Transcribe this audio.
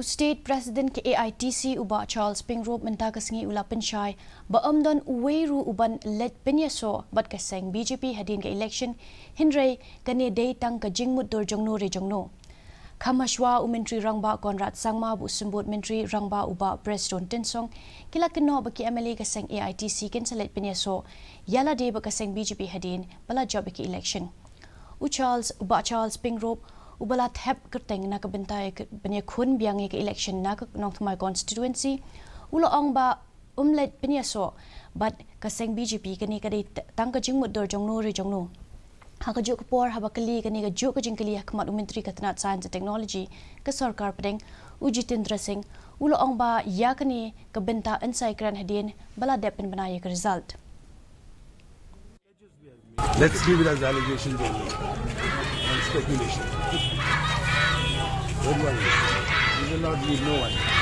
State President ke Aitc uba Charles Pingrop menta kasengi ula penchai ba amdan uweru uban Leit Pyniasoh bat ka Seng BJP hadin ke election hindrei kane day tang ka Jingmut dor Jongno re Jongno Khamashwa Menteri Rangba Konrad Sangma bu sembut Menteri Rangba uba Preston Tinsong kila keno baki MLA ka Seng Aitc ken Leit Pyniasoh yala de ba ka Seng BJP hadin bala job ke election Charles Pingrop ubala thep kerteng na kabentai banya khun biang ke election na ka nong thmai constituency ulo ong ba Leit Pyniasoh but ka Seng BJP kani ka tang ka Jingmut dor Jongno re Jongno ha ka juk por ha bakali kani ka juk jingkali hakmat Menteri Katnat Science and Technology ka sarkar pedeng Jitendra Singh ulo ong ba ya kani ka benta ansai kran hadin bala depen banaya ka result. Let's leave it as allegations only and speculation. Don't worry. We will not leave no one.